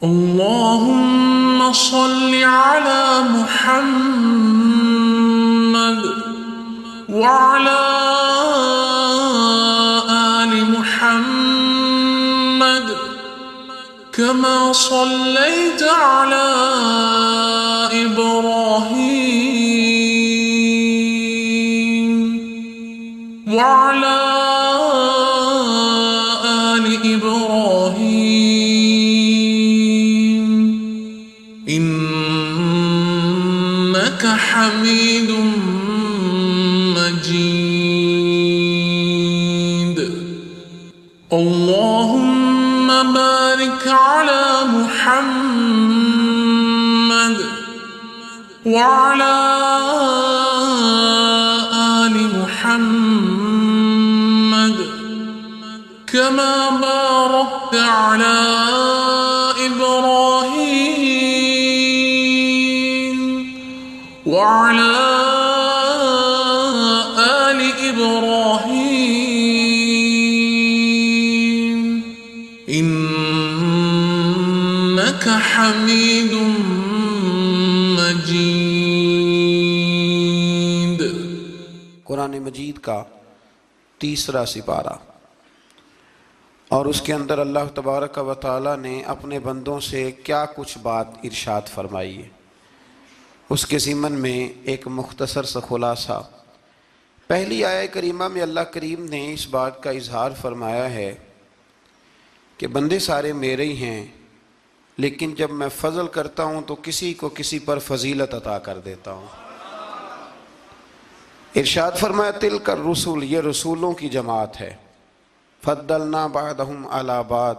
اللهم صل على محمد وعلى آل محمد كما صليت على إبراهيم وعلى آل إبراهيم إنك حميد مجيد. اللهم بارك على محمد وعلى آل محمد كما باركت على إبراهيم وعلى آل إبراهيم إنك حميد مجيد. قرآن مجید کا تیسرا سپارہ، اور اس کے اندر اللہ تبارک و تعالی نے اپنے بندوں سے کیا کچھ بات ارشاد فرمائی ہے، اس کے ضمن میں ایک مختصر سا خلاصہ. پہلی آیہ کریمہ میں اللہ کریم نے اس بات کا اظہار فرمایا ہے کہ بندے سارے میرے ہی ہیں، لیکن جب میں فضل کرتا ہوں تو کسی کو کسی پر فضیلت عطا کر دیتا ہوں. ارشاد فرمایا تلک الرسل، یہ رسولوں کی جماعت ہے. فضلنا بعضهم علی بعض،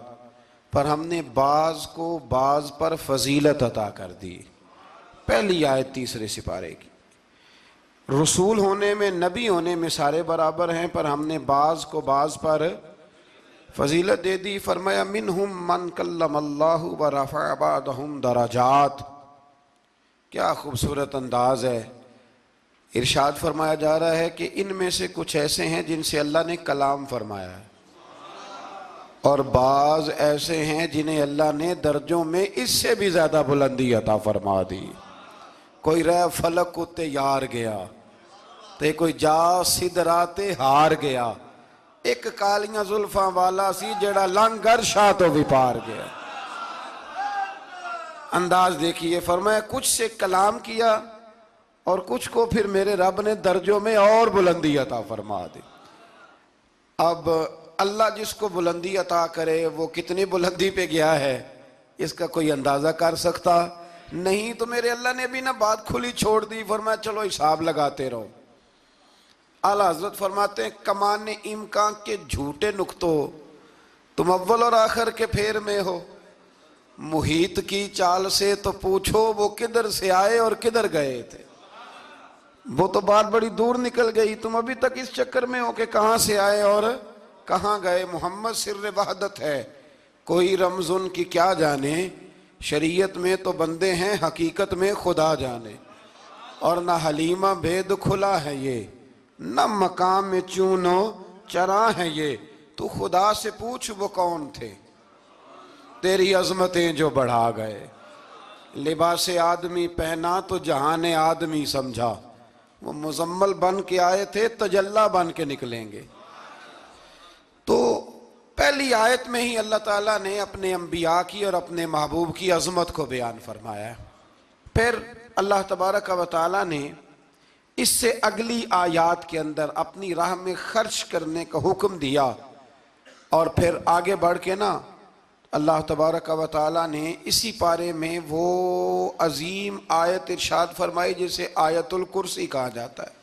پر ہم نے بعض کو بعض پر فضیلت عطا کر دی. پہلی آیت تیسرے سپارے کی. رسول ہونے میں، نبی ہونے میں سارے برابر ہیں، پر ہم نے بعض کو بعض پر فضیلت دے دی. فرمایا منہم من کلم اللہ ورفع بعضهم درجات. کیا خوبصورت انداز ہے. ارشاد فرمایا جا رہا ہے کہ ان میں سے کچھ ایسے ہیں جن سے اللہ نے کلام فرمایا ہے، اور بعض ایسے ہیں جنہیں اللہ نے درجوں میں اس سے بھی زیادہ بلندی عطا فرما دی. کوئی رہ فلک اتے یار گیا تے کوئی جا سدراتے ہار گیا. ایک کالیاں زلفاں والا سی جڑا لنگر شاہ تو بھی پار گیا. انداز دیکھیے. فرمایا کچھ سے کلام کیا اور کچھ کو پھر میرے رب نے درجوں میں اور بلندی عطا فرما دی. اب اللہ جس کو بلندی عطا کرے وہ کتنی بلندی پہ گیا ہے اس کا کوئی اندازہ کر سکتا نہیں. تو میرے اللہ نے بھی نہ بات کھلی چھوڑ دی. فرمایا چلو حساب لگاتے رہو. اعلیٰ حضرت فرماتے ہیں کمان امکان کے جھوٹے نقطوں تم اول اور آخر کے پھیر میں ہو. محیط کی چال سے تو پوچھو وہ کدھر سے آئے اور کدھر گئے تھے. وہ تو بات بڑی دور نکل گئی، تم ابھی تک اس چکر میں ہو کہ کہاں سے آئے اور کہاں گئے. محمد سر وحدت ہے، کوئی رمز ان کی کیا جانے. شریعت میں تو بندے ہیں، حقیقت میں خدا جانے. اور نہ حلیمہ بید کھلا ہے یہ، نہ مقام میں چونو چرا ہے یہ. تو خدا سے پوچھ وہ کون تھے تیری عظمتیں جو بڑھا گئے. لباس آدمی پہنا تو جہان آدمی سمجھا. وہ مزمل بن کے آئے تھے، تجلی بن کے نکلیں گے. تو پہلی آیت میں ہی اللہ تعالیٰ نے اپنے انبیاء کی اور اپنے محبوب کی عظمت کو بیان فرمایا. پھر اللہ تبارک و تعالیٰ نے اس سے اگلی آیات کے اندر اپنی راہ میں خرچ کرنے کا حکم دیا. اور پھر آگے بڑھ کے نا اللہ تبارک و تعالیٰ نے اسی پارے میں وہ عظیم آیت ارشاد فرمائی جسے آیت الکرسی کہا جاتا ہے.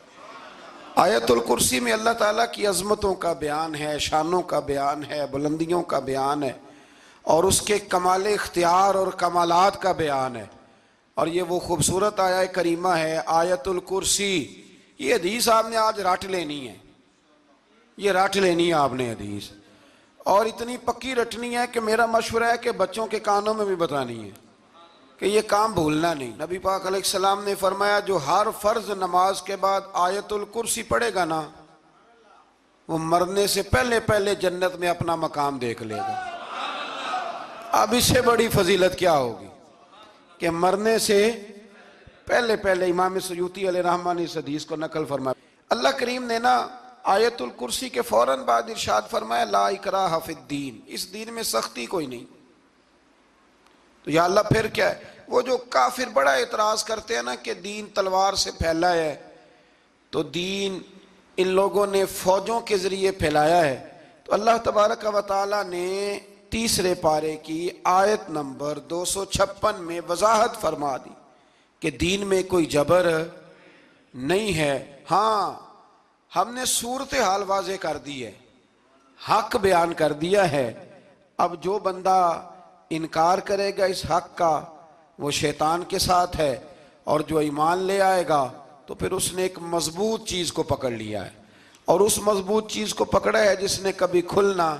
آیت الکرسی میں اللہ تعالیٰ کی عظمتوں کا بیان ہے، شانوں کا بیان ہے، بلندیوں کا بیان ہے، اور اس کے کمال اختیار اور کمالات کا بیان ہے. اور یہ وہ خوبصورت آیہ کریمہ ہے آیت الکرسی. یہ حدیث آپ نے آج رٹ لینی ہے، یہ رٹ لینی ہے آپ نے حدیث، اور اتنی پکی رٹنی ہے کہ میرا مشورہ ہے کہ بچوں کے کانوں میں بھی بتانی ہے کہ یہ کام بھولنا نہیں. نبی پاک علیہ السلام نے فرمایا جو ہر فرض نماز کے بعد آیت الکرسی پڑھے گا نا، وہ مرنے سے پہلے پہلے جنت میں اپنا مقام دیکھ لے گا. اب اس سے بڑی فضیلت کیا ہوگی کہ مرنے سے پہلے پہلے امام سیوطی علیہ رحمہ نے اس حدیث کو نقل فرمایا. اللہ کریم نے نا آیت الکرسی کے فوراً بعد ارشاد فرمایا لا اکراہ فی الدین، اس دین میں سختی کوئی نہیں. تو یا اللہ پھر کیا ہے؟ وہ جو کافر بڑا اعتراض کرتے ہیں نا کہ دین تلوار سے پھیلا ہے، تو دین ان لوگوں نے فوجوں کے ذریعے پھیلایا ہے. تو اللہ تبارک و تعالیٰ نے تیسرے پارے کی آیت نمبر 256 میں وضاحت فرما دی کہ دین میں کوئی جبر نہیں ہے. ہاں ہم نے صورتحال واضح کر دی ہے، حق بیان کر دیا ہے. اب جو بندہ انکار کرے گا اس حق کا وہ شیطان کے ساتھ ہے، اور جو ایمان لے آئے گا تو پھر اس نے ایک مضبوط چیز کو پکڑ لیا ہے، اور اس مضبوط چیز کو پکڑا ہے جس نے کبھی کھلنا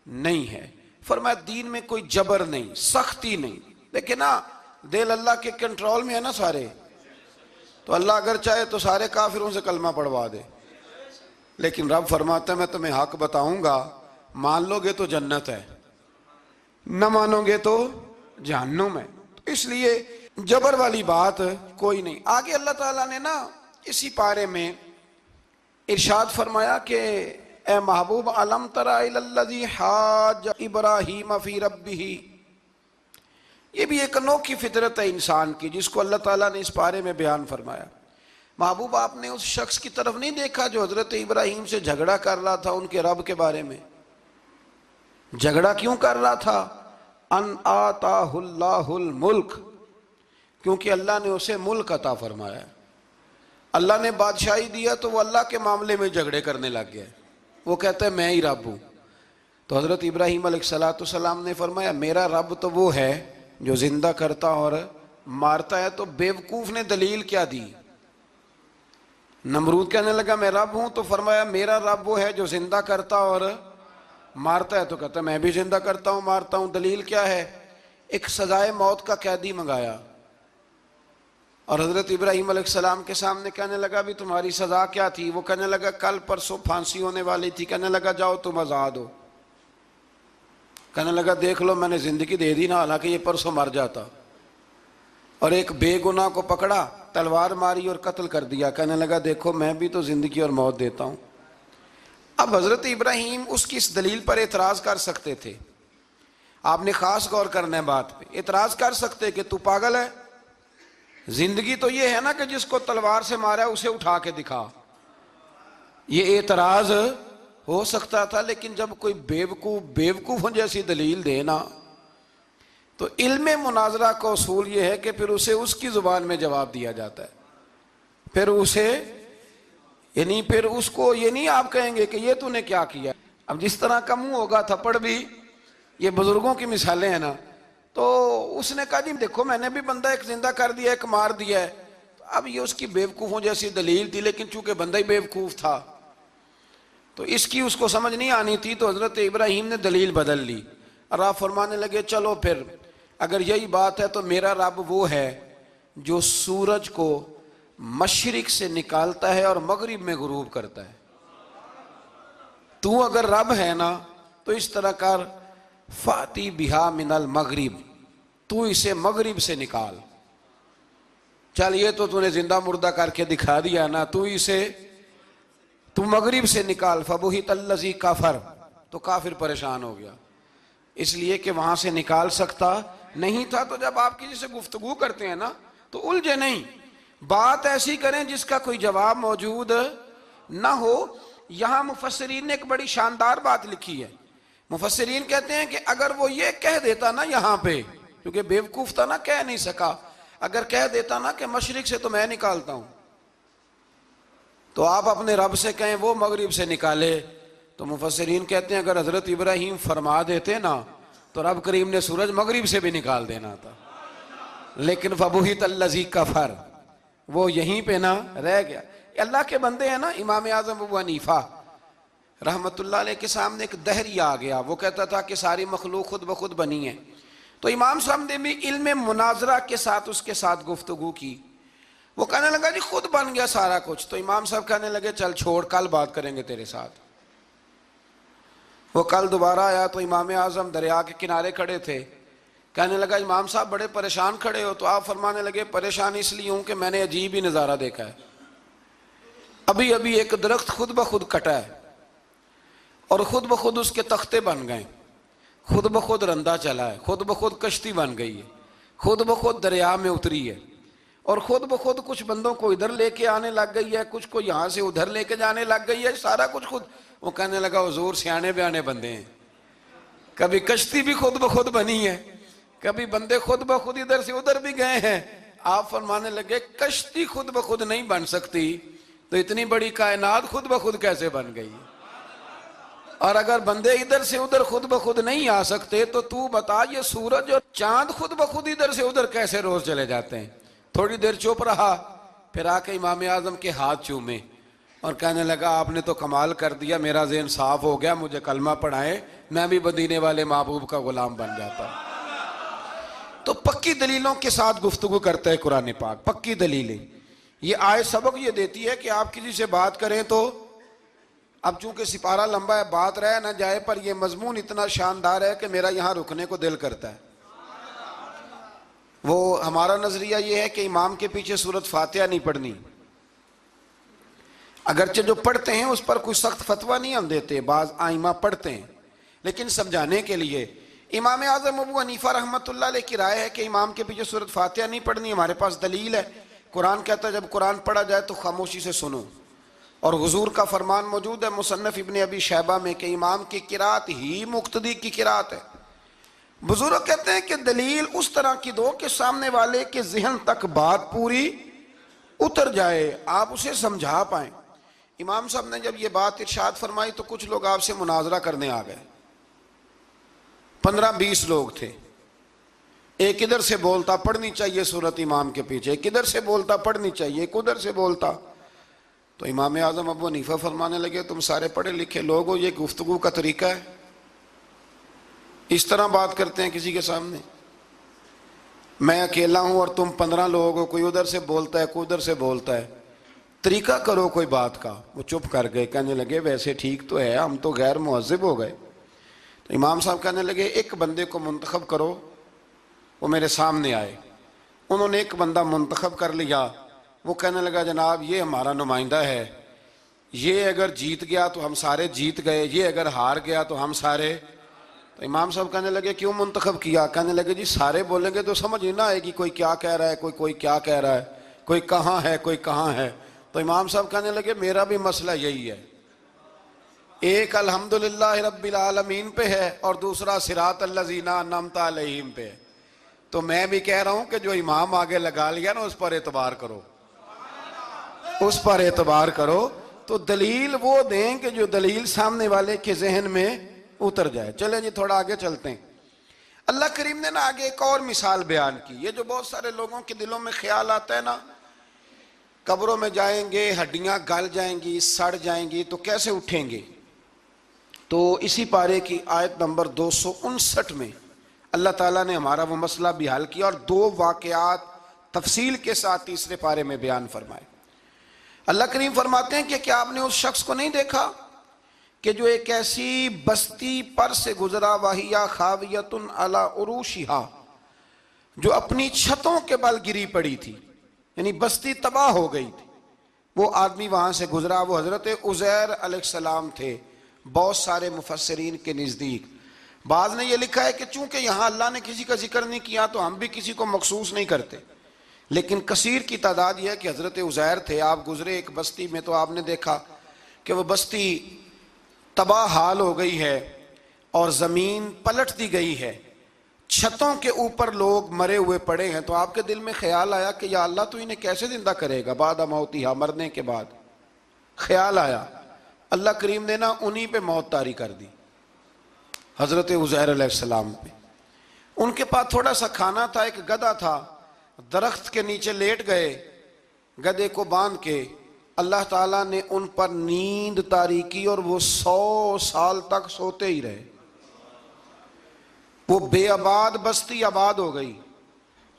نہیں ہے. فرمایا دین میں کوئی جبر نہیں، سختی نہیں. لیکن نا دل اللہ کے کنٹرول میں ہے نا سارے، تو اللہ اگر چاہے تو سارے کافروں سے کلمہ پڑھوا دے. لیکن رب فرماتا ہے میں تمہیں حق بتاؤں گا، مان لو گے تو جنت ہے، نہ مانو گے تو جہنم ہے. اس لیے جبر والی بات کوئی نہیں. آگے اللہ تعالیٰ نے نا اسی پارے میں ارشاد فرمایا کہ اے محبوب علم تر الی الذی حاج ابراہیم فی ربہ. یہ بھی ایک انوکھی فطرت ہے انسان کی جس کو اللہ تعالیٰ نے اس پارے میں بیان فرمایا. محبوب آپ نے اس شخص کی طرف نہیں دیکھا جو حضرت ابراہیم سے جھگڑا کر رہا تھا ان کے رب کے بارے میں؟ جھگڑا کیوں کر رہا تھا؟ ان آتاہ اللہ الملک، کیونکہ اللہ نے اسے ملک عطا فرمایا. اللہ نے بادشاہی دیا تو وہ اللہ کے معاملے میں جھگڑے کرنے لگ گیا. وہ کہتا ہے میں ہی رب ہوں. تو حضرت ابراہیم علیہ السلام نے فرمایا میرا رب تو وہ ہے جو زندہ کرتا اور مارتا ہے. تو بیوقوف نے دلیل کیا دی؟ نمرود کہنے لگا میں رب ہوں، تو فرمایا میرا رب وہ ہے جو زندہ کرتا اور مارتا ہے. تو کہتا ہے میں بھی زندہ کرتا ہوں مارتا ہوں. دلیل کیا ہے؟ ایک سزائے موت کا قیدی منگایا اور حضرت ابراہیم علیہ السلام کے سامنے کہنے لگا بھی تمہاری سزا کیا تھی؟ وہ کہنے لگا کل پرسوں پھانسی ہونے والی تھی. کہنے لگا جاؤ تم آزاد ہو. کہنے لگا دیکھ لو میں نے زندگی دے دی نا، حالانکہ یہ پرسوں مر جاتا. اور ایک بے گناہ کو پکڑا، تلوار ماری اور قتل کر دیا. کہنے لگا دیکھو میں بھی تو زندگی اور موت دیتا ہوں. اب حضرت ابراہیم اس کی اس دلیل پر اعتراض کر سکتے تھے. آپ نے خاص غور کرنا ہے بات پہ. اعتراض کر سکتے کہ تو پاگل ہے، زندگی تو یہ ہے نا کہ جس کو تلوار سے مارا ہے اسے اٹھا کے دکھا. یہ اعتراض ہو سکتا تھا. لیکن جب کوئی بیوقوفوں جیسی دلیل دے نا، تو علم مناظرہ کا اصول یہ ہے کہ پھر اسے اس کی زبان میں جواب دیا جاتا ہے. پھر اسے یعنی پھر اس کو یہ نہیں آپ کہیں گے کہ یہ تو نے کیا کیا. اب جس طرح کا منہ ہوگا تھپڑ بھی، یہ بزرگوں کی مثالیں ہیں نا. تو اس نے کہا جی دیکھو میں نے بھی بندہ ایک زندہ کر دیا ایک مار دیا ہے. اب یہ اس کی بیوقوفوں جیسی دلیل تھی، لیکن چونکہ بندہ ہی بیوقوف تھا تو اس کی اس کو سمجھ نہیں آنی تھی. تو حضرت ابراہیم نے دلیل بدل لی اور آپ فرمانے لگے چلو پھر اگر یہی بات ہے تو میرا رب وہ ہے جو سورج کو مشرق سے نکالتا ہے اور مغرب میں غروب کرتا ہے. تو اگر رب ہے نا تو اس طرح کر فاتی بہا من المغرب، تو اسے مغرب سے نکال. چل یہ تو نے زندہ مردہ کر کے دکھا دیا نا، تو مغرب سے نکال. فبہت الذی کفر، تو کافر پریشان ہو گیا اس لیے کہ وہاں سے نکال سکتا نہیں تھا. تو جب آپ کسی سے گفتگو کرتے ہیں نا تو الجھے نہیں، بات ایسی کریں جس کا کوئی جواب موجود نہ ہو. یہاں مفسرین نے ایک بڑی شاندار بات لکھی ہے. مفسرین کہتے ہیں کہ اگر وہ یہ کہہ دیتا نا یہاں پہ، کیونکہ بیوقوف تھا نا کہہ نہیں سکا، اگر کہہ دیتا نا کہ مشرق سے تو میں نکالتا ہوں، تو آپ اپنے رب سے کہیں وہ مغرب سے نکالے. تو مفسرین کہتے ہیں اگر حضرت ابراہیم فرما دیتے نا تو رب کریم نے سورج مغرب سے بھی نکال دینا تھا. لیکن فبہت الذی کفر، وہ یہیں پہ نہ رہ گیا. اللہ کے بندے ہیں نا. امام اعظم ابو حنیفہ رحمت اللہ علیہ کے سامنے ایک دہری آ گیا. وہ کہتا تھا کہ ساری مخلوق خود بخود بنی ہے. تو امام صاحب نے بھی علم مناظرہ کے ساتھ اس کے ساتھ گفتگو کی. وہ کہنے لگا جی خود بن گیا سارا کچھ. تو امام صاحب کہنے لگے چل چھوڑ، کل بات کریں گے تیرے ساتھ. وہ کل دوبارہ آیا تو امام اعظم دریا کے کنارے کھڑے تھے. کہنے لگا امام صاحب بڑے پریشان کھڑے ہو؟ تو آپ فرمانے لگے پریشان اس لیے ہوں کہ میں نے عجیب ہی نظارہ دیکھا ہے. ابھی ابھی ایک درخت خود بخود کٹا ہے اور خود بخود اس کے تختے بن گئے، خود بخود رندا چلا ہے، خود بخود کشتی بن گئی ہے، خود بخود دریا میں اتری ہے، اور خود بخود کچھ بندوں کو ادھر لے کے آنے لگ گئی ہے، کچھ کو یہاں سے ادھر لے کے جانے لگ گئی ہے، سارا کچھ خود. وہ کہنے لگا حضور سیانے بیانے بندے ہیں، کبھی کشتی بھی خود بخود بنی ہے، کبھی بندے خود بخود ادھر سے ادھر بھی گئے ہیں. آپ فرمانے لگے کشتی خود بخود نہیں بن سکتی تو اتنی بڑی کائنات خود بخود کیسے بن گئی؟ اور اگر بندے ادھر سے ادھر خود بخود نہیں آ سکتے تو بتا یہ سورج اور چاند خود بخود ادھر سے ادھر کیسے روز چلے جاتے ہیں؟ تھوڑی دیر چپ رہا، پھر آ کے امام اعظم کے ہاتھ چومے اور کہنے لگا آپ نے تو کمال کر دیا، میرا ذہن صاف ہو گیا، مجھے کلمہ پڑھائیں، میں بھی مدینے والے محبوب کا غلام بن جاتا. تو پکی دلیلوں کے ساتھ گفتگو کرتا ہے قرآن پاک، پکی دلیلیں. یہ آیت سبق یہ دیتی ہے کہ آپ کسی سے بات کریں تو، اب چونکہ سپارہ لمبا ہے بات رہ نہ جائے، پر یہ مضمون اتنا شاندار ہے کہ میرا یہاں رکنے کو دل کرتا ہے. وہ ہمارا نظریہ یہ ہے کہ امام کے پیچھے سورۃ فاتحہ نہیں پڑھنی، اگرچہ جو پڑھتے ہیں اس پر کوئی سخت فتویٰ نہیں ہم دیتے، بعض آئمہ پڑھتے ہیں، لیکن سمجھانے کے لیے. امام اعظم ابو حنیفہ رحمۃ اللہ علیہ کی رائے ہے کہ امام کے پیچھے سورۃ فاتحہ نہیں پڑھنی. ہمارے پاس دلیل ہے، قرآن کہتا ہے جب قرآن پڑھا جائے تو خاموشی سے سنو، اور حضور کا فرمان موجود ہے مصنف ابن ابی شیبہ میں کہ امام کی قرات ہی مقتدی کی قرات ہے. بزرگ کہتے ہیں کہ دلیل اس طرح کی دو کہ سامنے والے کے ذہن تک بات پوری اتر جائے، آپ اسے سمجھا پائیں. امام صاحب نے جب یہ بات ارشاد فرمائی تو کچھ لوگ آپ سے مناظرہ کرنے آ گئے، 15-20 لوگ تھے. ایک ادھر سے بولتا پڑھنی چاہیے صورت امام کے پیچھے، ایک ادھر سے بولتا پڑھنی چاہیے، ایک ادھر سے بولتا. تو امام اعظم ابو حنیفہ فرمانے لگے تم سارے پڑھے لکھے لوگ ہو، یہ گفتگو کا طریقہ ہے؟ اس طرح بات کرتے ہیں کسی کے سامنے؟ میں اکیلا ہوں اور تم 15 لوگ ہو، کوئی ادھر سے بولتا ہے کوئی ادھر سے بولتا ہے، طریقہ کرو کوئی بات کا. وہ چپ کر گئے، کہنے لگے ویسے ٹھیک تو ہے، ہم تو غیر مہذب ہو گئے. تو امام صاحب کہنے لگے ایک بندے کو منتخب کرو، وہ میرے سامنے آئے. انہوں نے ایک بندہ منتخب کر لیا. وہ کہنے لگا جناب یہ ہمارا نمائندہ ہے، یہ اگر جیت گیا تو ہم سارے جیت گئے، یہ اگر ہار گیا تو ہم سارے. تو امام صاحب کہنے لگے کیوں منتخب کیا؟ کہنے لگے جی سارے بولیں گے تو سمجھ نہیں نہ آئے گی کوئی کیا کہہ رہا ہے، کوئی کیا کہہ رہا ہے، کوئی کہاں ہے کوئی کہاں ہے. تو امام صاحب کہنے لگے میرا بھی مسئلہ یہی ہے، ایک الحمدللہ رب العالمین پہ ہے اور دوسرا صراط الذین انعمت علیہم پہ ہے. تو میں بھی کہہ رہا ہوں کہ جو امام آگے لگا لیا نا اس پر اعتبار کرو، اس پر اعتبار کرو. تو دلیل وہ دیں کہ جو دلیل سامنے والے کے ذہن میں اتر جائے. چلیں جی تھوڑا آگے چلتے ہیں. اللہ کریم نے نا آگے ایک اور مثال بیان کی. یہ جو بہت سارے لوگوں کے دلوں میں خیال آتا ہے نا قبروں میں جائیں گے ہڈیاں گل جائیں گی سڑ جائیں گی تو کیسے اٹھیں گے، تو اسی پارے کی آیت نمبر 259 میں اللہ تعالیٰ نے ہمارا وہ مسئلہ بھی حل کیا اور 2 واقعات تفصیل کے ساتھ تیسرے پارے میں بیان فرمائے. اللہ کریم فرماتے ہیں کہ کیا آپ نے اس شخص کو نہیں دیکھا کہ جو ایک ایسی بستی پر سے گزرا وَهِيَ خَاوِيَةٌ عَلَىٰ عُرُوشِهَا، جو اپنی چھتوں کے بل گری پڑی تھی، یعنی بستی تباہ ہو گئی تھی. وہ آدمی وہاں سے گزرا، وہ حضرت عزیر علیہ السلام تھے. بہت سارے مفسرین کے نزدیک بعض نے یہ لکھا ہے کہ چونکہ یہاں اللہ نے کسی کا ذکر نہیں کیا تو ہم بھی کسی کو مخصوص نہیں کرتے، لیکن کثیر کی تعداد یہ ہے کہ حضرت عزیر تھے. آپ گزرے ایک بستی میں تو آپ نے دیکھا کہ وہ بستی تباہ حال ہو گئی ہے اور زمین پلٹ دی گئی ہے، چھتوں کے اوپر لوگ مرے ہوئے پڑے ہیں. تو آپ کے دل میں خیال آیا کہ یا اللہ تو انہیں کیسے زندہ کرے گا بعد موتہا، مرنے کے بعد. خیال آیا، اللہ کریم نے نا انہی پہ موت طاری کر دی، حضرت عزیر علیہ السلام پہ. ان کے پاس تھوڑا سا کھانا تھا، ایک گدھا تھا، درخت کے نیچے لیٹ گئے گدھے کو باندھ کے. اللہ تعالیٰ نے ان پر نیند طاری کی اور وہ 100 سال تک سوتے ہی رہے. وہ بے آباد بستی آباد ہو گئی،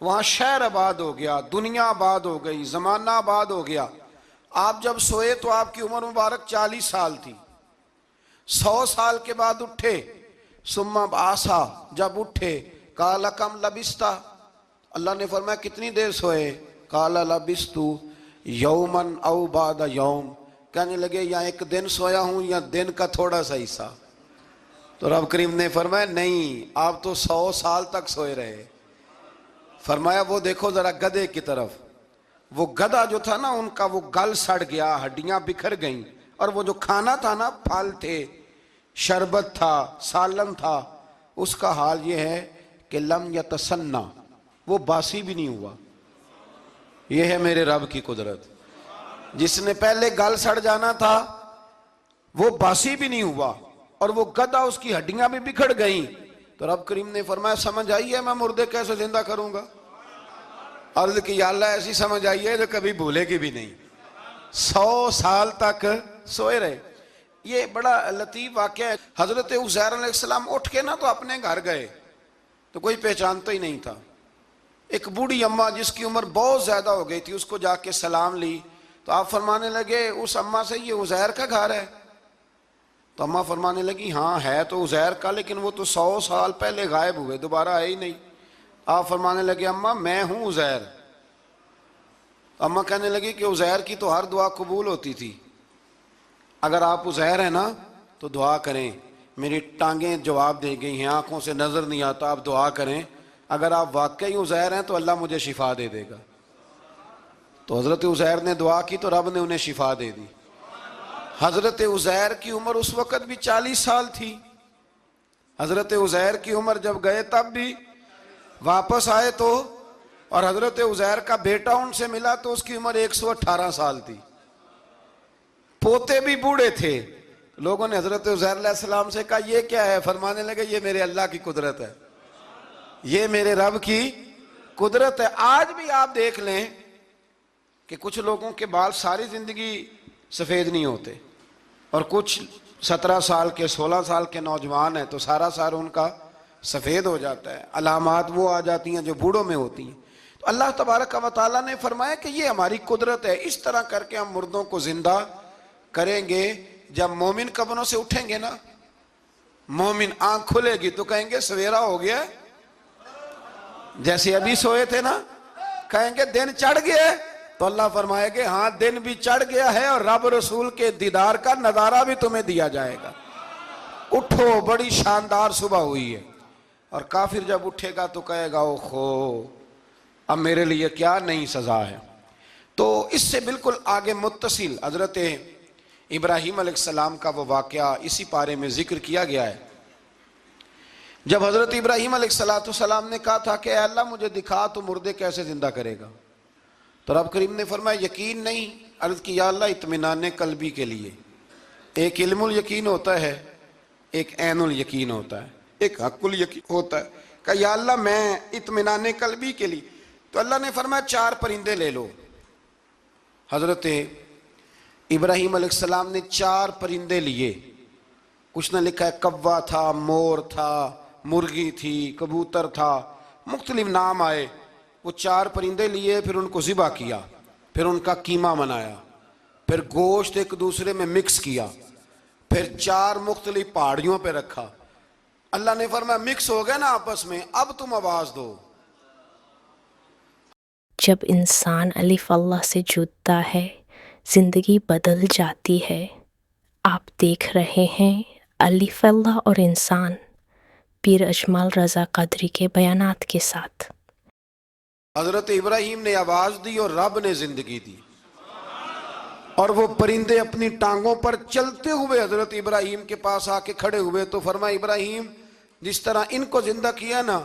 وہاں شہر آباد ہو گیا، دنیا آباد ہو گئی، زمانہ آباد ہو گیا. آپ جب سوئے تو آپ کی عمر مبارک 40 سال تھی. 100 سال کے بعد اٹھے، ثم بعثا، جب اٹھے قال کم لبستا، اللہ نے فرمایا کتنی دیر سوئے؟ قال لبستو یومن او بعد یوم، کہنے لگے یا ایک دن سویا ہوں یا دن کا تھوڑا سا حصہ۔ تو رب کریم نے فرمایا نہیں، آپ تو 100 سال تک سوئے رہے۔ فرمایا وہ دیکھو ذرا گدھے کی طرف، وہ گدھا جو تھا نا ان کا وہ گل سڑ گیا، ہڈیاں بکھر گئیں، اور وہ جو کھانا تھا نا، پھل تھے، شربت تھا، سالن تھا، اس کا حال یہ ہے کہ لم یتسنہ، وہ باسی بھی نہیں ہوا۔ یہ ہے میرے رب کی قدرت، جس نے پہلے گل سڑ جانا تھا وہ باسی بھی نہیں ہوا، اور وہ گدھا اس کی ہڈیاں بھی بکھر گئیں۔ تو رب کریم نے فرمایا سمجھ آئی ہے میں مردے کیسے زندہ کروں گا؟ عرض کی یا اللہ ایسی سمجھ آئی ہے جو کبھی بھولے گی بھی نہیں۔ 100 سال تک سوئے رہے۔ یہ بڑا لطیف واقعہ ہے۔ حضرت عزیر علیہ السلام اٹھ کے نا تو اپنے گھر گئے تو کوئی پہچانتا ہی نہیں تھا۔ ایک بوڑھی اماں جس کی عمر بہت زیادہ ہو گئی تھی اس کو جا کے سلام لی تو آپ فرمانے لگے اس اماں سے یہ عزیر کا گھر ہے؟ تو اماں فرمانے لگی ہاں ہے تو عزیر کا، لیکن وہ تو 100 سال پہلے غائب ہوئے، دوبارہ آئے ہی نہیں۔ آپ فرمانے لگے اماں میں ہوں عزیر۔ اماں کہنے لگی کہ عزیر کی تو ہر دعا قبول ہوتی تھی، اگر آپ عزیر ہیں نا تو دعا کریں، میری ٹانگیں جواب دے گئی ہیں، آنکھوں سے نظر نہیں آتا، آپ دعا کریں، اگر آپ واقعی عزیر ہیں تو اللہ مجھے شفا دے دے گا۔ تو حضرت عزیر نے دعا کی تو رب نے انہیں شفا دے دی۔ حضرت عزیر کی عمر اس وقت بھی 40 سال تھی۔ حضرت عزیر کی عمر جب گئے تب بھی، واپس آئے تو، اور حضرت عزیر کا بیٹا ان سے ملا تو اس کی عمر 118 سال تھی۔ پوتے بھی بوڑھے تھے۔ لوگوں نے حضرت عزیر علیہ السلام سے کہا یہ کیا ہے؟ فرمانے لگے یہ میرے اللہ کی قدرت ہے، یہ میرے رب کی قدرت ہے۔ آج بھی آپ دیکھ لیں کہ کچھ لوگوں کے بال ساری زندگی سفید نہیں ہوتے، اور کچھ 17 سال کے 16 سال کے نوجوان ہیں تو سارا سال ان کا سفید ہو جاتا ہے۔ علامات وہ آ جاتی ہیں جو بوڑھوں میں ہوتی ہیں۔ تو اللہ تبارک و تعالیٰ نے فرمایا کہ یہ ہماری قدرت ہے، اس طرح کر کے ہم مردوں کو زندہ کریں گے۔ جب مومن قبروں سے اٹھیں گے نا، مومن آنکھ کھلے گی تو کہیں گے سویرا ہو گیا، جیسے ابھی سوئے تھے نا، کہیں گے دن چڑھ گیا، تو اللہ فرمائے گے ہاں دن بھی چڑھ گیا ہے اور رب رسول کے دیدار کا نظارہ بھی تمہیں دیا جائے گا۔ اٹھو، بڑی شاندار صبح ہوئی ہے۔ اور کافر جب اٹھے گا تو کہے گا اوہو اب میرے لیے کیا نئی سزا ہے۔ تو اس سے بالکل آگے متصل حضرت ابراہیم علیہ السلام کا وہ واقعہ اسی پارے میں ذکر کیا گیا ہے۔ جب حضرت ابراہیم علیہ السلام نے کہا تھا کہ اے اللہ مجھے دکھا تو مردے کیسے زندہ کرے گا، تو رب کریم نے فرمایا یقین نہیں؟ عرض کی یا اللہ اطمینان قلبی کے لیے۔ ایک علم الیقین ہوتا ہے، ایک عین الیقین ہوتا ہے، ایک حق الیقین ہوتا ہے۔ کہ یا اللہ میں اطمینان قلبی کے لیے، تو اللہ نے فرمایا 4 پرندے لے لو۔ حضرت ابراہیم علیہ السلام نے 4 پرندے لیے۔ کچھ نے لکھا ہے کوا تھا، مور تھا، مرغی تھی، کبوتر تھا، مختلف نام آئے۔ وہ 4 پرندے لیے، پھر ان کو ذبح کیا، پھر ان کا قیمہ بنایا، پھر گوشت ایک دوسرے میں مکس کیا، پھر 4 مختلف پہاڑیوں پہ رکھا۔ اللہ نے فرمایا مکس ہو گئے نا آپس میں، اب تم آواز دو۔ جب انسان الف اللہ سے جڑتا ہے زندگی بدل جاتی ہے۔ آپ دیکھ رہے ہیں الف اللہ اور انسان، پیر اجمل رضا قادری کے بیانات کے ساتھ۔ حضرت ابراہیم نے آواز دی اور رب نے زندگی دی، اور وہ پرندے اپنی ٹانگوں پر چلتے ہوئے حضرت ابراہیم کے پاس آ کے کھڑے ہوئے۔ تو فرمایا ابراہیم جس طرح ان کو زندہ کیا نا،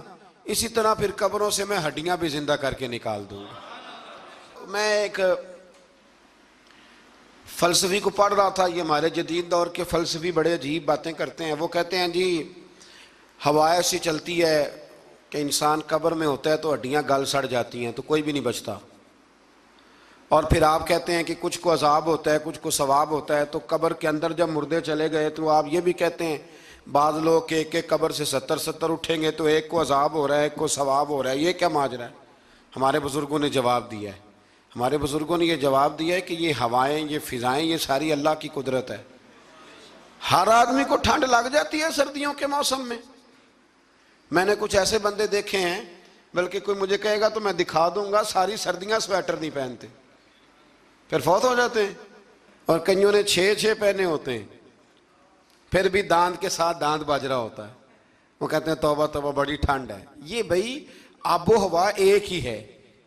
اسی طرح پھر قبروں سے میں ہڈیاں بھی زندہ کر کے نکال دوں گا۔ میں ایک فلسفی کو پڑھ رہا تھا، یہ ہمارے جدید دور کے فلسفی بڑے عجیب باتیں کرتے ہیں۔ وہ کہتے ہیں جی ہوا ایسی چلتی ہے کہ انسان قبر میں ہوتا ہے تو ہڈیاں گل سڑ جاتی ہیں تو کوئی بھی نہیں بچتا، اور پھر آپ کہتے ہیں کہ کچھ کو عذاب ہوتا ہے کچھ کو ثواب ہوتا ہے۔ تو قبر کے اندر جب مردے چلے گئے تو آپ یہ بھی کہتے ہیں بعض لوگ کہ ایک قبر سے 70 اٹھیں گے تو ایک کو عذاب ہو رہا ہے ایک کو ثواب ہو رہا ہے، یہ کیا ماجرا ہے؟ ہمارے بزرگوں نے جواب دیا ہے، ہمارے بزرگوں نے یہ جواب دیا ہے کہ یہ ہوائیں، یہ فضائیں، یہ ساری اللہ کی قدرت ہے۔ ہر آدمی کو ٹھنڈ لگ جاتی ہے سردیوں کے موسم میں، میں نے کچھ ایسے بندے دیکھے ہیں، بلکہ کوئی مجھے کہے گا تو میں دکھا دوں گا، ساری سردیاں سویٹر نہیں پہنتے، پھر فوت ہو جاتے ہیں. اور کئیوں نے 6 پہنے ہوتے ہیں، پھر بھی دانت کے ساتھ دانت بج رہا ہوتا ہے. وہ کہتے ہیں توبہ توبہ بڑی ٹھنڈ ہے. یہ بھائی آب و ہوا ایک ہی ہے،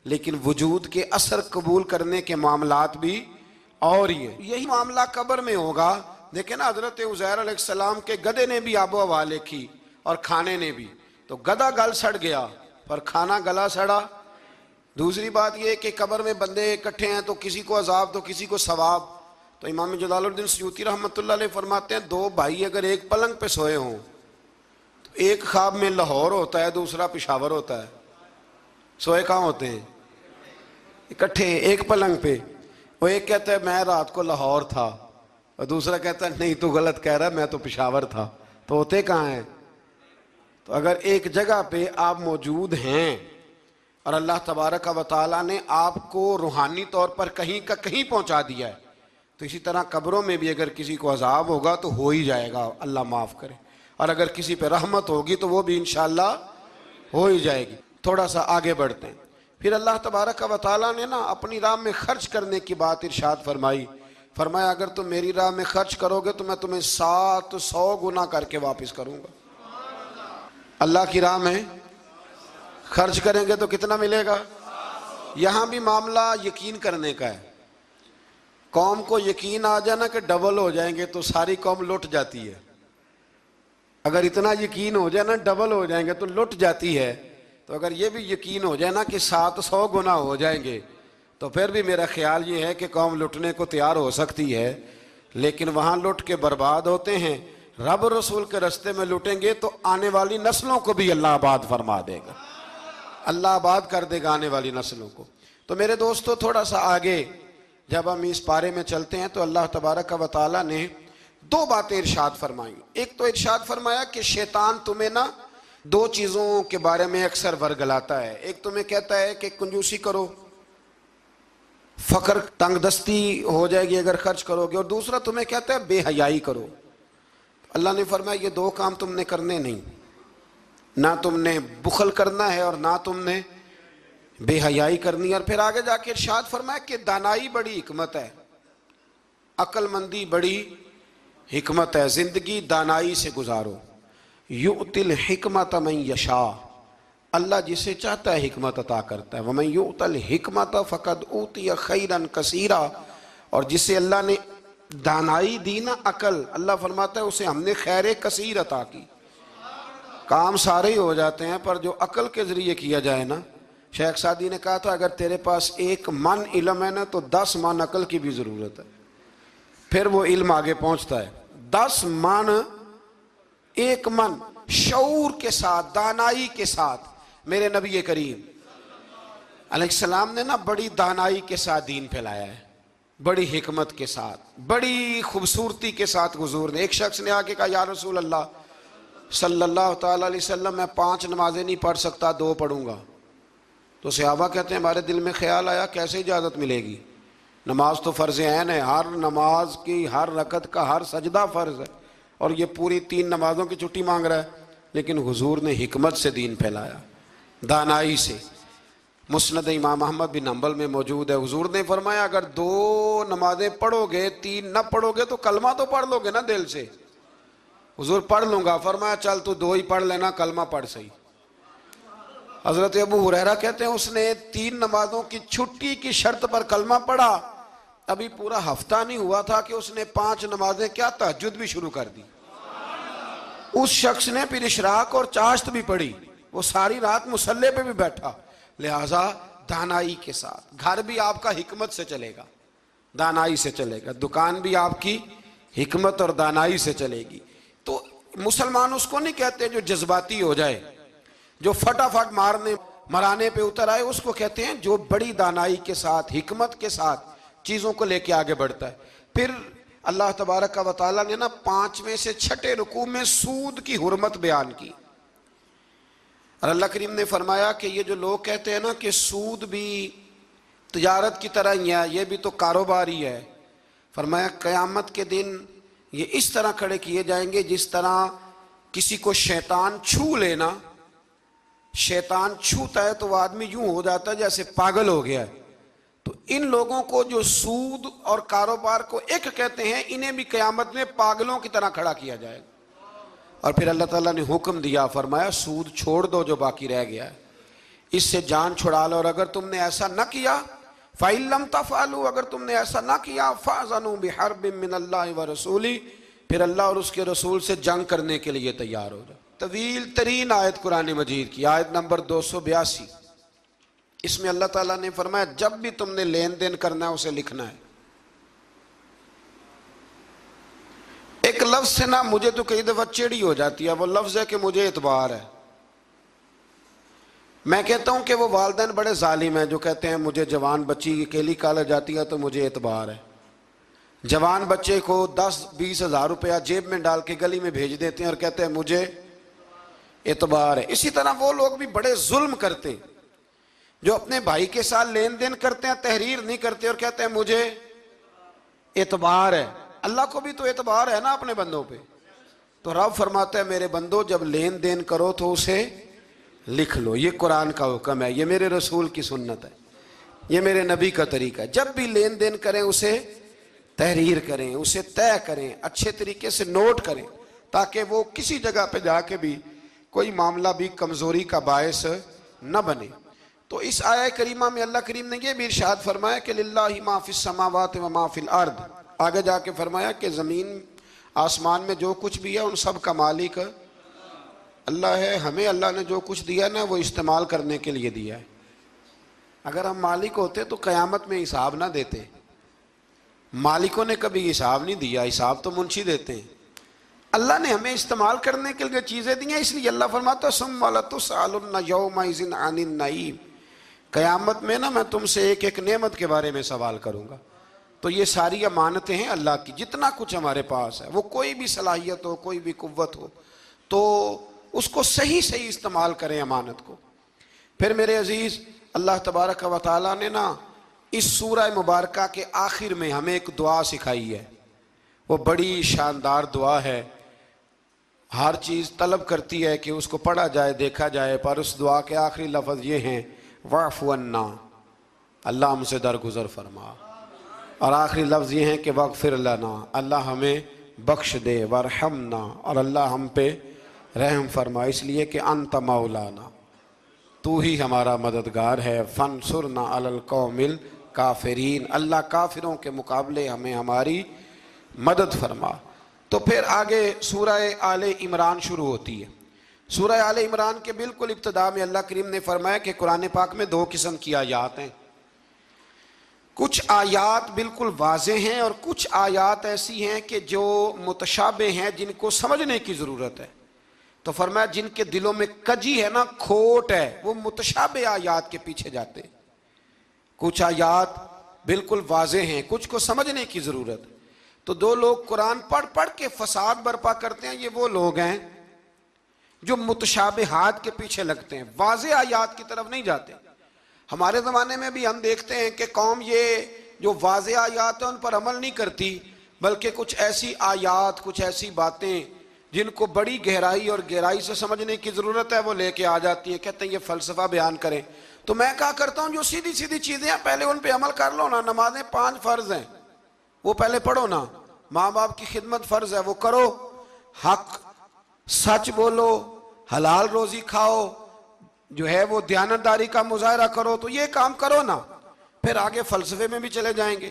لیکن وجود کے اثر قبول کرنے کے معاملات بھی اور ہی ہیں. یہی معاملہ قبر میں ہوگا. دیکھیں نا، حضرت عزیر علیہ السلام کے گدھے نے بھی آب و ہوا لکھی اور کھانے نے بھی. تو گدھا گل سڑ گیا پر کھانا گلا سڑا. دوسری بات یہ کہ قبر میں بندے اکٹھے ہیں، تو کسی کو عذاب تو کسی کو ثواب. تو امام جلال الدین سیوطی رحمۃ اللہ علیہ فرماتے ہیں 2 بھائی اگر ایک پلنگ پہ سوئے ہوں تو ایک خواب میں لاہور ہوتا ہے، دوسرا پشاور ہوتا ہے. سوئے کہاں ہوتے ہیں؟ اکٹھے ایک پلنگ پہ. وہ ایک کہتا ہے میں رات کو لاہور تھا، اور دوسرا کہتا ہے نہیں تو غلط کہہ رہا ہے، میں تو پشاور تھا. تو ہوتے کہاں ہیں؟ تو اگر ایک جگہ پہ آپ موجود ہیں اور اللہ تبارک و تعالیٰ نے آپ کو روحانی طور پر کہیں کا کہیں پہنچا دیا ہے، تو اسی طرح قبروں میں بھی اگر کسی کو عذاب ہوگا تو ہو ہی جائے گا، اللہ معاف کرے. اور اگر کسی پہ رحمت ہوگی تو وہ بھی انشاءاللہ ہو ہی جائے گی. تھوڑا سا آگے بڑھتے ہیں. پھر اللہ تبارک و تعالیٰ نے نا اپنی راہ میں خرچ کرنے کی بات ارشاد فرمائی. فرمایا اگر تم میری راہ میں خرچ کرو گے تو میں تمہیں 700 گنا کر کے واپس کروں گا. اللہ کی راہ میں خرچ کریں گے تو کتنا ملے گا؟ یہاں بھی معاملہ یقین کرنے کا ہے. قوم کو یقین آ جائے نا کہ ڈبل ہو جائیں گے تو ساری قوم لٹ جاتی ہے. اگر اتنا یقین ہو جائے نا ڈبل ہو جائیں گے تو لٹ جاتی ہے. تو اگر یہ بھی یقین ہو جائے نا کہ 700 گنا ہو جائیں گے تو پھر بھی میرا خیال یہ ہے کہ قوم لٹنے کو تیار ہو سکتی ہے. لیکن وہاں لٹ کے برباد ہوتے ہیں. رب رسول کے رستے میں لٹیں گے تو آنے والی نسلوں کو بھی اللہ آباد فرما دے گا، اللہ آباد کر دے گا آنے والی نسلوں کو. تو میرے دوستو تھوڑا سا آگے جب ہم اس پارے میں چلتے ہیں تو اللہ تبارک و تعالیٰ نے 2 باتیں ارشاد فرمائیں. ایک تو ارشاد فرمایا کہ شیطان تمہیں نا 2 چیزوں کے بارے میں اکثر ورگلاتا ہے. ایک تمہیں کہتا ہے کہ کنجوسی کرو، فقر تنگ دستی ہو جائے گی اگر خرچ کرو گے، اور دوسرا تمہیں کہتا ہے بے حیائی کرو. اللہ نے فرمایا یہ 2 کام تم نے کرنے نہیں، نہ تم نے بخل کرنا ہے اور نہ تم نے بے حیائی کرنی. اور پھر آگے جا کے ارشاد فرمایا کہ دانائی بڑی حکمت ہے، عقل مندی بڑی حکمت ہے، زندگی دانائی سے گزارو. یؤتی الحکمت من یشاء، اللہ جسے چاہتا ہے حکمت عطا کرتا ہے. ومن یؤت الحکمت فقد اوتی خیرا کثیرا، اور جسے اللہ نے دانائی دی نا عقل، اللہ فرماتا ہے اسے ہم نے خیر کثیر عطا کی. کام سارے ہی ہو جاتے ہیں پر جو عقل کے ذریعے کیا جائے نا، شیخ سعدی نے کہا تھا اگر تیرے پاس 1 من علم ہے نا تو 10 من عقل کی بھی ضرورت ہے، پھر وہ علم آگے پہنچتا ہے. 10 من، 1 من شعور کے ساتھ، دانائی کے ساتھ. میرے نبی کریم علیہ السلام نے نا بڑی دانائی کے ساتھ دین پھیلایا ہے، بڑی حکمت کے ساتھ، بڑی خوبصورتی کے ساتھ. حضور نے، ایک شخص نے آگے کہا یا رسول اللہ صلی اللہ تعالیٰ علیہ وسلم میں 5 نمازیں نہیں پڑھ سکتا، 2 پڑھوں گا. تو صحابہ کہتے ہیں ہمارے دل میں خیال آیا کیسے اجازت ملے گی؟ نماز تو فرض عین ہے، ہر نماز کی ہر رکعت کا ہر سجدہ فرض ہے، اور یہ پوری 3 نمازوں کی چھٹی مانگ رہا ہے. لیکن حضور نے حکمت سے دین پھیلایا، دانائی سے. مسند امام احمد بن حنبل میں موجود ہے، حضور نے فرمایا اگر 2 نمازیں پڑھو گے 3 نہ پڑھو گے تو کلمہ تو پڑھ لو گے نا دل سے. حضور پڑھ لوں گا. فرمایا چل تو 2 ہی پڑھ لینا، کلمہ پڑھ صحیح. حضرت ابو ہریرہ کہتے ہیں اس نے 3 نمازوں کی چھٹی کی شرط پر کلمہ پڑھا، ابھی پورا ہفتہ نہیں ہوا تھا کہ اس نے 5 نمازیں کیا تہجد بھی شروع کر دی. اس شخص نے پھر اشراق اور چاشت بھی پڑھی، وہ ساری رات مصلی پہ بھی بیٹھا. لہٰذا دانائی کے ساتھ. گھر بھی آپ کا حکمت سے چلے گا، دانائی سے چلے گا. دکان بھی آپ کی حکمت اور دانائی سے چلے گی. تو مسلمان اس کو نہیں کہتے جو جذباتی ہو جائے، جو فٹافٹ مرانے پہ اتر آئے، اس کو کہتے ہیں جو بڑی دانائی کے ساتھ، حکمت کے ساتھ چیزوں کو لے کے آگے بڑھتا ہے. پھر اللہ تبارک و تعالیٰ نے نا 5ویں سے 6ٹھے رکوع میں سود کی حرمت بیان کی. اور اللہ کریم نے فرمایا کہ یہ جو لوگ کہتے ہیں نا کہ سود بھی تجارت کی طرح ہی ہے، یہ بھی تو کاروبار ہی ہے، فرمایا قیامت کے دن یہ اس طرح کھڑے کیے جائیں گے جس طرح کسی کو شیطان چھو لینا شیطان چھوتا ہے تو وہ آدمی یوں ہو جاتا ہے جیسے پاگل ہو گیا ہے. تو ان لوگوں کو جو سود اور کاروبار کو ایک کہتے ہیں، انہیں بھی قیامت میں پاگلوں کی طرح کھڑا کیا جائے گا. اور پھر اللہ تعالیٰ نے حکم دیا، فرمایا سود چھوڑ دو جو باقی رہ گیا ہے، اس سے جان چھڑا لو. اور اگر تم نے ایسا نہ کیا فَإِن لَمْ تَفْعَلُوا، اگر تم نے ایسا نہ کیا فَأْذَنُوا بِحَرْبٍ مِّنَ اللَّهِ وَرَسُولِهِ، پھر اللہ اور اس کے رسول سے جنگ کرنے کے لیے تیار ہو جاؤ. طویل ترین آیت قرآن مجید کی، آیت نمبر 282. اس میں اللہ تعالیٰ نے فرمایا جب بھی تم نے لین دین کرنا ہے اسے لکھنا ہے. ایک لفظ سے نا مجھے تو کئی دفعہ چڑی ہو جاتی ہے، وہ لفظ ہے کہ مجھے اعتبار ہے. میں کہتا ہوں کہ وہ والدین بڑے ظالم ہیں جو کہتے ہیں مجھے جوان بچی اکیلی کالج جاتی ہے تو مجھے اعتبار ہے. جوان بچے کو 10-20 ہزار روپیہ جیب میں ڈال کے گلی میں بھیج دیتے ہیں اور کہتے ہیں مجھے اعتبار ہے. اسی طرح وہ لوگ بھی بڑے ظلم کرتے ہیں جو اپنے بھائی کے ساتھ لین دین کرتے ہیں، تحریر نہیں کرتے اور کہتے ہیں مجھے اعتبار ہے. اللہ کو بھی تو اعتبار ہے نا اپنے بندوں پہ. تو رب فرماتا ہے میرے بندو جب لین دین کرو تو اسے لکھ لو. یہ قرآن کا حکم ہے، یہ میرے رسول کی سنت ہے، یہ میرے نبی کا طریقہ ہے. جب بھی لین دین کریں اسے تحریر کریں، اسے طے کریں، اچھے طریقے سے نوٹ کریں تاکہ وہ کسی جگہ پہ جا کے بھی کوئی معاملہ بھی کمزوری کا باعث نہ بنے. تو اس آیہ کریمہ میں اللہ کریم نے یہ بھی ارشاد فرمایا کہ للہ ما فی السماوات و ما فی الارض. آگے جا کے فرمایا کہ زمین آسمان میں جو کچھ بھی ہے ان سب کا مالک اللہ ہے. ہمیں اللہ نے جو کچھ دیا نا وہ استعمال کرنے کے لیے دیا ہے. اگر ہم مالک ہوتے تو قیامت میں حساب نہ دیتے. مالکوں نے کبھی حساب نہیں دیا، حساب تو منشی دیتے ہیں. اللہ نے ہمیں استعمال کرنے کے لیے چیزیں دی ہیں، اس لیے اللہ فرماتا ہے ثم لتسألن یومئذ عن النعیم. قیامت میں نا میں تم سے ایک ایک نعمت کے بارے میں سوال کروں گا. تو یہ ساری امانتیں ہیں اللہ کی. جتنا کچھ ہمارے پاس ہے، وہ کوئی بھی صلاحیت ہو، کوئی بھی قوت ہو، تو اس کو صحیح صحیح استعمال کریں امانت کو. پھر میرے عزیز اللہ تبارک و تعالیٰ نے نا اس سورہ مبارکہ کے آخر میں ہمیں ایک دعا سکھائی ہے. وہ بڑی شاندار دعا ہے، ہر چیز طلب کرتی ہے کہ اس کو پڑھا جائے، دیکھا جائے، پر اس دعا کے آخری لفظ یہ ہیں واعف عنا، اللہ ہم سے درگزر فرما. اور آخری لفظ یہ ہیں کہ واغفر لنا، اللہ ہمیں بخش دے، وارحمنا، اور اللہ ہم پہ رحم فرما. اس لیے کہ انت مولانا، تو ہی ہمارا مددگار ہے. فانصرنا علی القوم الکافرین، اللہ کافروں کے مقابلے ہمیں ہماری مدد فرما. تو پھر آگے سورہ آل عمران شروع ہوتی ہے. سورہ آل عمران کے بالکل ابتدا میں اللہ کریم نے فرمایا کہ قرآن پاک میں 2 قسم کی آیات ہیں. کچھ آیات بالکل واضح ہیں اور کچھ آیات ایسی ہیں کہ جو متشابہ ہیں، جن کو سمجھنے کی ضرورت ہے. تو فرمایا جن کے دلوں میں کجی ہے نا، کھوٹ ہے، وہ متشابہ آیات کے پیچھے جاتے. کچھ آیات بالکل واضح ہیں، کچھ کو سمجھنے کی ضرورت. تو 2 لوگ قرآن پڑھ پڑھ کے فساد برپا کرتے ہیں. یہ وہ لوگ ہیں جو متشابہات کے پیچھے لگتے ہیں، واضح آیات کی طرف نہیں جاتے. ہمارے زمانے میں بھی ہم دیکھتے ہیں کہ قوم یہ جو واضح آیات ہیں ان پر عمل نہیں کرتی، بلکہ کچھ ایسی آیات، کچھ ایسی باتیں جن کو بڑی گہرائی اور گہرائی سے سمجھنے کی ضرورت ہے وہ لے کے آ جاتی ہیں. کہتے ہیں یہ فلسفہ بیان کریں. تو میں کہا کرتا ہوں جو سیدھی سیدھی چیزیں ہیں پہلے ان پہ عمل کر لو نا. نمازیں 5 فرض ہیں، وہ پہلے پڑھو نا. ماں باپ کی خدمت فرض ہے، وہ کرو. حق سچ بولو، حلال روزی کھاؤ، جو ہے وہ دیانتداری کا مظاہرہ کرو. تو یہ کام کرو نا. پھر آگے فلسفے میں بھی چلے جائیں گے،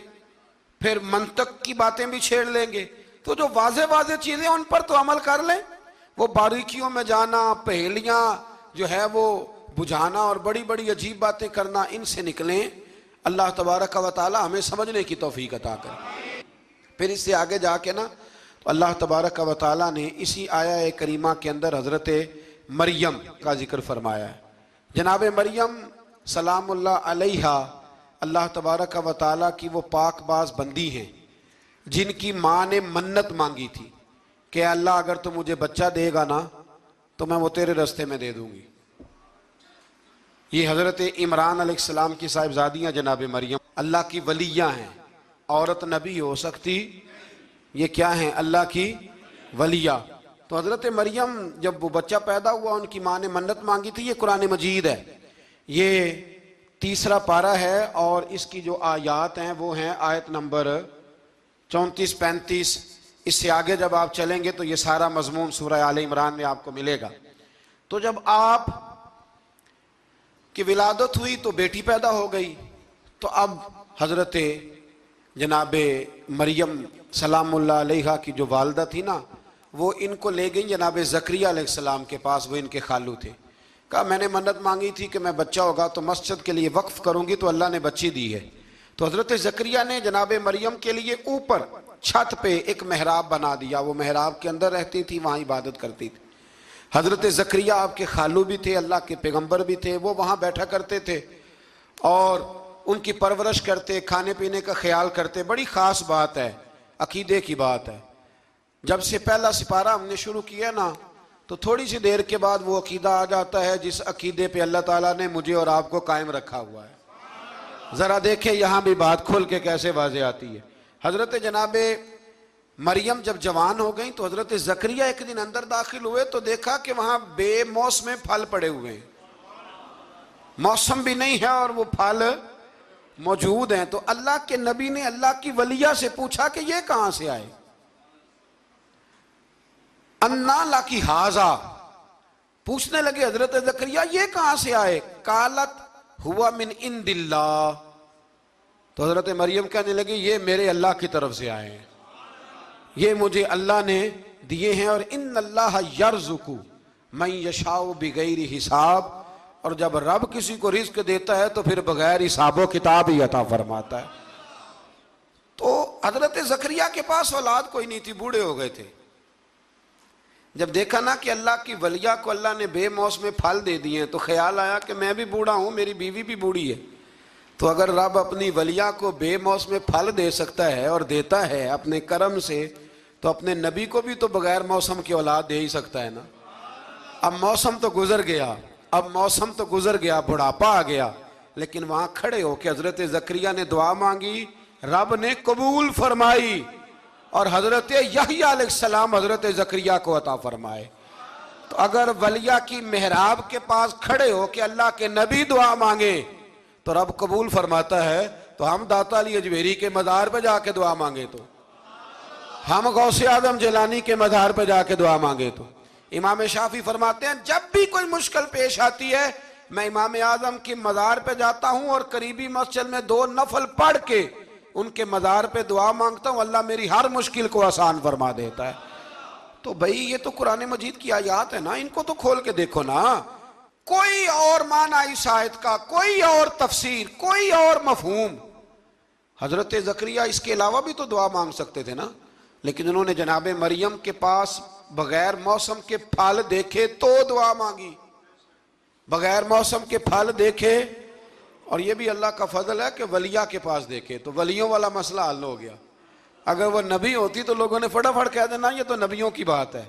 پھر منطق کی باتیں بھی چھیڑ لیں گے. تو جو واضح واضح چیزیں ان پر تو عمل کر لیں. وہ باریکیوں میں جانا، پہیلیاں جو ہے وہ بجھانا اور بڑی بڑی عجیب باتیں کرنا، ان سے نکلیں. اللہ تبارک و تعالی ہمیں سمجھنے کی توفیق عطا کرے. پھر اس سے آگے جا کے نا تو اللہ تبارک و تعالی نے اسی آیہ کریمہ کے اندر حضرت مریم کا ذکر فرمایا ہے. جناب مریم سلام اللہ علیہا اللہ تبارک و تعالی کی وہ پاک باز بندی ہیں جن کی ماں نے منت مانگی تھی کہ اللہ اگر تو مجھے بچہ دے گا نا تو میں وہ تیرے رستے میں دے دوں گی. یہ حضرت عمران علیہ السلام کی صاحبزادیاں جناب مریم اللہ کی ولیاں ہیں. عورت نبی ہو سکتی، یہ کیا ہیں؟ اللہ کی ولیہ. تو حضرت مریم جب وہ بچہ پیدا ہوا ان کی ماں نے منت مانگی تھی. یہ قرآن مجید ہے, یہ 3 پارہ ہے, اور اس کی جو آیات ہیں وہ ہیں آیت نمبر 34-35. اس سے آگے جب آپ چلیں گے تو یہ سارا مضمون سورہ آل عمران میں آپ کو ملے گا. تو جب آپ کی ولادت ہوئی تو بیٹی پیدا ہو گئی, تو اب حضرت جناب مریم سلام اللہ علیہا کی جو والدہ تھی نا, وہ ان کو لے گئی جناب زکریا علیہ السلام کے پاس. وہ ان کے خالو تھے. کہا میں نے منت مانگی تھی کہ میں بچہ ہوگا تو مسجد کے لیے وقف کروں گی, تو اللہ نے بچی دی ہے. تو حضرت زکریا نے جناب مریم کے لیے اوپر چھت پہ ایک محراب بنا دیا. وہ محراب کے اندر رہتی تھی, وہاں عبادت کرتی تھی. حضرت زکریا آپ کے خالو بھی تھے, اللہ کے پیغمبر بھی تھے. وہ وہاں بیٹھا کرتے تھے اور ان کی پرورش کرتے, کھانے پینے کا خیال کرتے. بڑی خاص بات ہے, عقیدے کی بات ہے. جب سے پہلا سپارہ ہم نے شروع کیا نا, تو تھوڑی سی دیر کے بعد وہ عقیدہ آ جاتا ہے جس عقیدے پہ اللہ تعالیٰ نے مجھے اور آپ کو قائم رکھا ہوا ہے. ذرا دیکھیں یہاں بھی بات کھل کے کیسے واضح آتی ہے. حضرت جناب مریم جب جوان ہو گئیں تو حضرت زکریا ایک دن اندر داخل ہوئے تو دیکھا کہ وہاں بے موسم پھل پڑے ہوئے ہیں. موسم بھی نہیں ہے اور وہ پھل موجود ہیں. تو اللہ کے نبی نے اللہ کی ولیہ سے پوچھا کہ یہ کہاں سے آئے؟ انا لکی ہاذا, پوچھنے لگے حضرت زکریا یہ کہاں سے آئے؟ قالت ہوا من عند اللہ. تو حضرت مریم کہنے لگی یہ میرے اللہ کی طرف سے آئے ہیں, یہ مجھے اللہ نے دیے ہیں. اور ان اللہ یرزق من یشاء بغیر حساب, اور جب رب کسی کو رزق دیتا ہے تو پھر بغیر حساب و کتاب ہی عطا فرماتا ہے. تو حضرت زکریا کے پاس اولاد کوئی نہیں تھی, بوڑھے ہو گئے تھے. جب دیکھا نا کہ اللہ کی ولیہ کو اللہ نے بے موسم پھل دے دیے ہیں, تو خیال آیا کہ میں بھی بوڑھا ہوں, میری بیوی بھی بوڑھی ہے, تو اگر رب اپنی ولیہ کو بے موسم پھل دے سکتا ہے اور دیتا ہے اپنے کرم سے, تو اپنے نبی کو بھی تو بغیر موسم کی اولاد دے ہی سکتا ہے نا. اب موسم تو گزر گیا, بڑھاپا آ گیا, لیکن وہاں کھڑے ہو کے حضرت زکریا نے دعا مانگی, رب نے قبول فرمائی, اور حضرت یحییٰ علیہ السلام حضرت زکریا کو عطا فرمائے. تو اگر ولیہ کی محراب کے پاس کھڑے ہو کے اللہ کے نبی دعا مانگے تو رب قبول فرماتا ہے, تو ہم داتا علی اجمیری کے مزار پہ جا کے دعا مانگے, تو ہم غوث اعظم جیلانی کے مزار پہ جا کے دعا مانگے, تو امام شافعی فرماتے ہیں جب بھی کوئی مشکل پیش آتی ہے میں امام اعظم کی مزار پہ جاتا ہوں اور قریبی مسجد میں 2 نفل پڑھ کے ان کے مزار پہ دعا مانگتا ہوں, اللہ میری ہر مشکل کو آسان فرما دیتا ہے. تو بھئی یہ تو قرآن مجید کی آیات ہے نا, ان کو تو کھول کے دیکھو نا. کوئی اور معنی اس آیت کا, کوئی اور تفسیر, کوئی اور مفہوم. حضرت زکریا اس کے علاوہ بھی تو دعا مانگ سکتے تھے نا, لیکن انہوں نے جناب مریم کے پاس بغیر موسم کے پھل دیکھے تو دعا مانگی, بغیر موسم کے پھل دیکھے. اور یہ بھی اللہ کا فضل ہے کہ ولیہ کے پاس دیکھے, تو ولیوں والا مسئلہ حل ہو گیا. اگر وہ نبی ہوتی تو لوگوں نے فٹافٹ کہہ دینا یہ تو نبیوں کی بات ہے.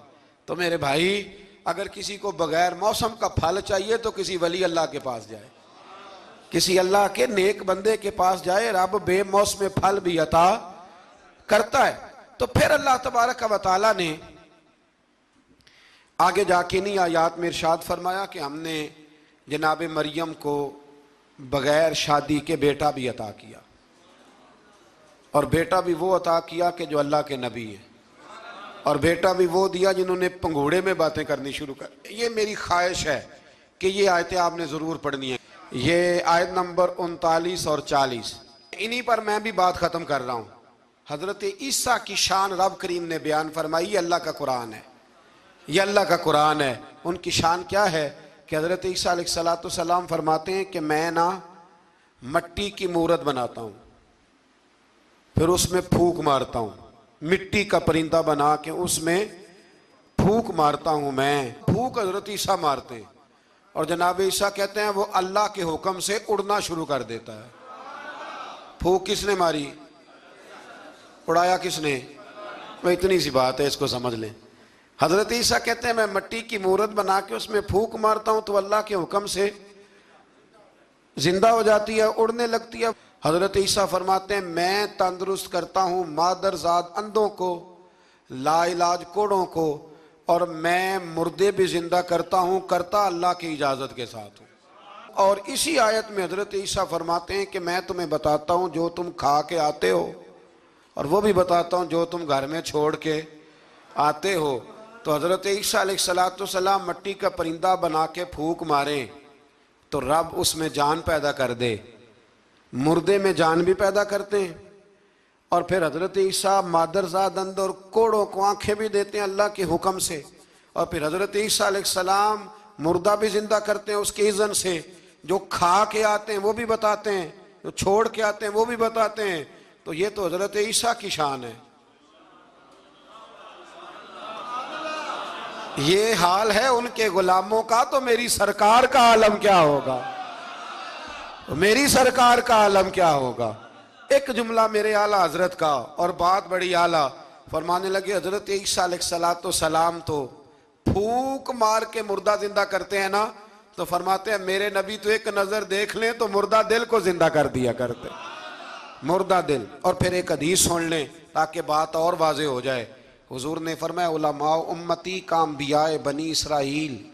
تو میرے بھائی اگر کسی کو بغیر موسم کا پھل چاہیے تو کسی ولی اللہ کے پاس جائے, کسی اللہ کے نیک بندے کے پاس جائے, رب بے موسم پھل بھی عطا کرتا ہے. تو پھر اللہ تبارک و تعالیٰ نے آگے جا کے نہیں آیات میں ارشاد فرمایا کہ ہم نے جناب مریم کو بغیر شادی کے بیٹا بھی عطا کیا, اور بیٹا بھی وہ عطا کیا کہ جو اللہ کے نبی ہیں, اور بیٹا بھی وہ دیا جنہوں نے پنگھوڑے میں باتیں کرنی شروع کر. یہ میری خواہش ہے کہ یہ آیتیں آپ نے ضرور پڑھنی ہیں. یہ آیت نمبر 39 اور 40, انہی پر میں بھی بات ختم کر رہا ہوں. حضرت عیسیٰ کی شان رب کریم نے بیان فرمائی, یہ اللہ کا قرآن ہے, یہ اللہ کا قرآن ہے. ان کی شان کیا ہے کہ حضرت عیسیٰ علیہ السلام فرماتے ہیں کہ میں نا مٹی کی مورت بناتا ہوں, پھر اس میں پھونک مارتا ہوں, مٹی کا پرندہ بنا کے اس میں پھونک مارتا ہوں میں. پھونک حضرت عیسیٰ مارتے ہیں, اور جناب عیسیٰ کہتے ہیں وہ اللہ کے حکم سے اڑنا شروع کر دیتا ہے. پھونک کس نے ماری؟ اڑایا کس نے؟ وہ اتنی سی بات ہے, اس کو سمجھ لیں. حضرت عیسیٰ کہتے ہیں میں مٹی کی مورت بنا کے اس میں پھونک مارتا ہوں تو اللہ کے حکم سے زندہ ہو جاتی ہے, اڑنے لگتی ہے. حضرت عیسیٰ فرماتے ہیں میں تندرست کرتا ہوں مادرزاد اندھوں کو, لا علاج کوڑوں کو, اور میں مردے بھی زندہ کرتا ہوں، کرتا اللہ کی اجازت کے ساتھ ہوں۔ اور اسی آیت میں حضرت عیسیٰ فرماتے ہیں کہ میں تمہیں بتاتا ہوں جو تم کھا کے آتے ہو، اور وہ بھی بتاتا ہوں جو تم گھر میں چھوڑ کے آتے ہو۔ تو حضرت عیسیٰ علیہ السلام مٹی کا پرندہ بنا کے پھونک ماریں تو رب اس میں جان پیدا کر دے، مردے میں جان بھی پیدا کرتے ہیں۔ اور پھر حضرت عیسیٰ مادرزاد اندر اور کوڑوں کو آنکھیں بھی دیتے ہیں اللہ کے حکم سے۔ اور پھر حضرت عیسیٰ علیہ السلام مردہ بھی زندہ کرتے ہیں اس کے اذن سے۔ جو کھا کے آتے ہیں وہ بھی بتاتے ہیں، جو چھوڑ کے آتے ہیں وہ بھی بتاتے ہیں۔ تو یہ تو حضرت عیسیٰ کی شان ہے۔ یہ حال ہے ان کے غلاموں کا، تو میری سرکار کا عالم کیا ہوگا؟ میری سرکار کا عالم کیا ہوگا؟ ایک جملہ میرے اعلیٰ حضرت کا، اور بات بڑی اعلیٰ، فرمانے لگے حضرت عیسیٰ علیہ السلام تو پھونک مار کے مردہ زندہ کرتے ہیں نا، تو فرماتے ہیں میرے نبی تو ایک نظر دیکھ لیں تو مردہ دل کو زندہ کر دیا کرتے، مردہ دل۔ اور پھر ایک حدیث سن لیں تاکہ بات اور واضح ہو جائے۔ حضور نے فرمایا علماء امتی کا انبیاء بنی اسرائیل،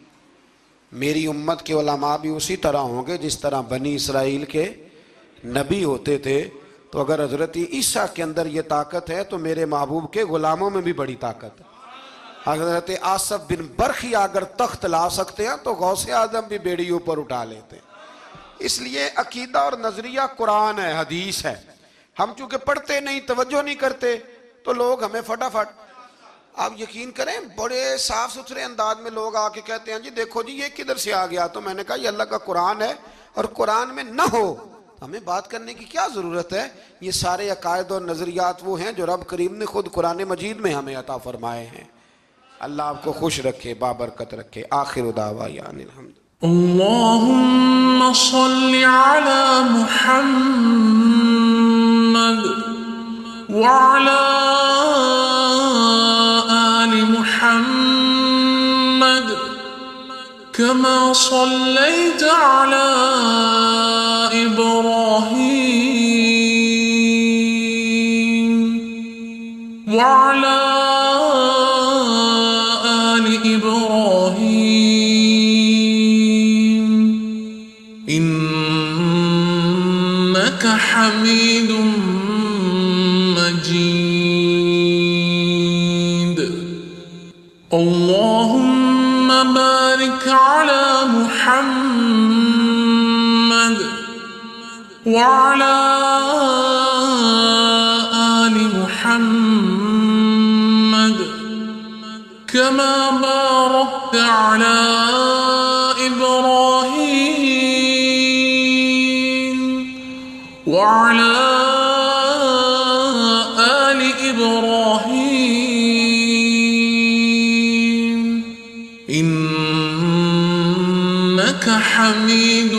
میری امت کے علماء بھی اسی طرح ہوں گے جس طرح بنی اسرائیل کے نبی ہوتے تھے۔ تو اگر حضرت عیسیٰ کے اندر یہ طاقت ہے تو میرے محبوب کے غلاموں میں بھی بڑی طاقت ہے۔ حضرت آصف بن برخی اگر تخت لا سکتے ہیں تو غوث اعظم بھی بیڑی اوپر اٹھا لیتے ہیں۔ اس لیے عقیدہ اور نظریہ قرآن ہے، حدیث ہے۔ ہم چونکہ پڑھتے نہیں، توجہ نہیں کرتے، تو لوگ ہمیں فٹافٹ، آپ یقین کریں بڑے صاف ستھرے انداز میں لوگ آ کے کہتے ہیں جی دیکھو جی یہ کدھر سے آ گیا۔ تو میں نے کہا یہ اللہ کا قرآن ہے، اور قرآن میں نہ ہو ہمیں بات کرنے کی کیا ضرورت ہے؟ یہ سارے عقائد اور نظریات وہ ہیں جو رب کریم نے خود قرآن مجید میں ہمیں عطا فرمائے ہیں۔ اللہ آپ کو خوش رکھے، بابرکت رکھے۔ آخر دعوانا الحمد۔ اللهم صل على محمد وعلى آل محمد كما صليت على إبراهيم وعلى آل إبراهيم إنك حميد مجيد۔ اللهم بارك على محمد وعلى آل محمد كما باركت على إبراهيم وعلى آل إبراهيم إنك حميد